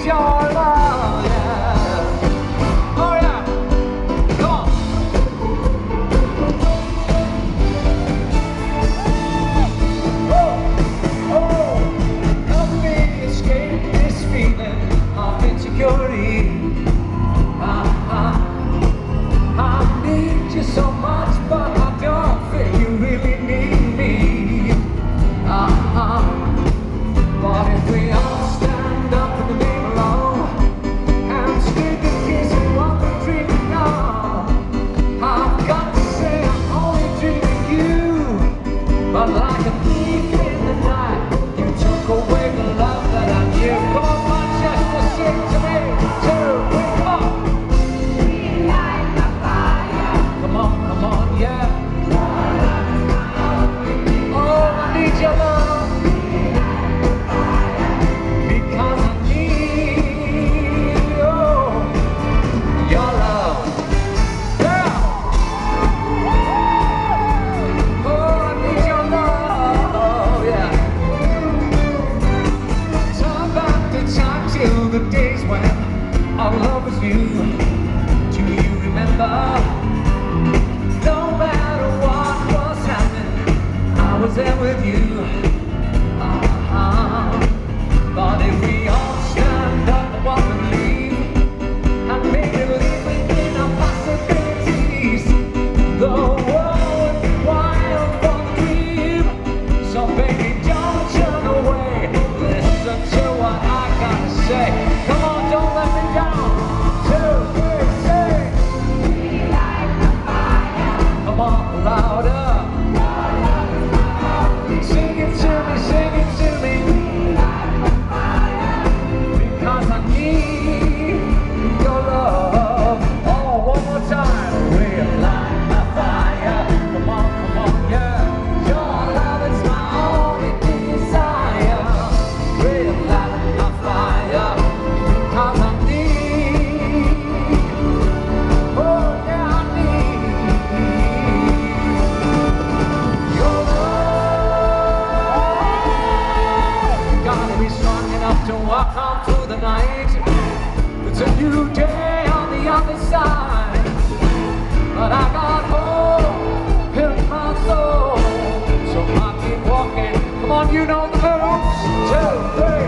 need your love, yeah. Oh yeah, come on. Oh, help me escape this feeling of insecurity. I need you so much, but I don't think you really need me. But if we all stand up and leave alone and speak the kiss of what we're dreaming of, I've got to say I'm only dreaming you. But like a thief in the night, you took away the love that I knew. Come on, Manchester, sing to me. 2, 3, come on. Come on, come on, yeah. Oh, I need your love. Because I need your love. Yeah. Oh, I need your love, yeah. Turn back the time till the days when our love was new. Do you remember? No matter what was happening, I was there with you. But if we all stand up and walk and leave, and make believe within our possibilities, the world would be wild for the dream. So baby, don't turn away. Listen to what I gotta say. Come on, don't let me down. 2, 3, say. Come on, louder. Sing it to me, sing it to me. Because I need your love. Oh, one more time. We'll light my fire. Come on, yeah. Your love is my only desire. We'll light my fire. Because I need. Oh, yeah, I need your love. Gotta be strong enough to walk on through the night. It's a new day on the other side. But I got hope in my soul. So I keep walking. Come on, you know the moves. 2, 3.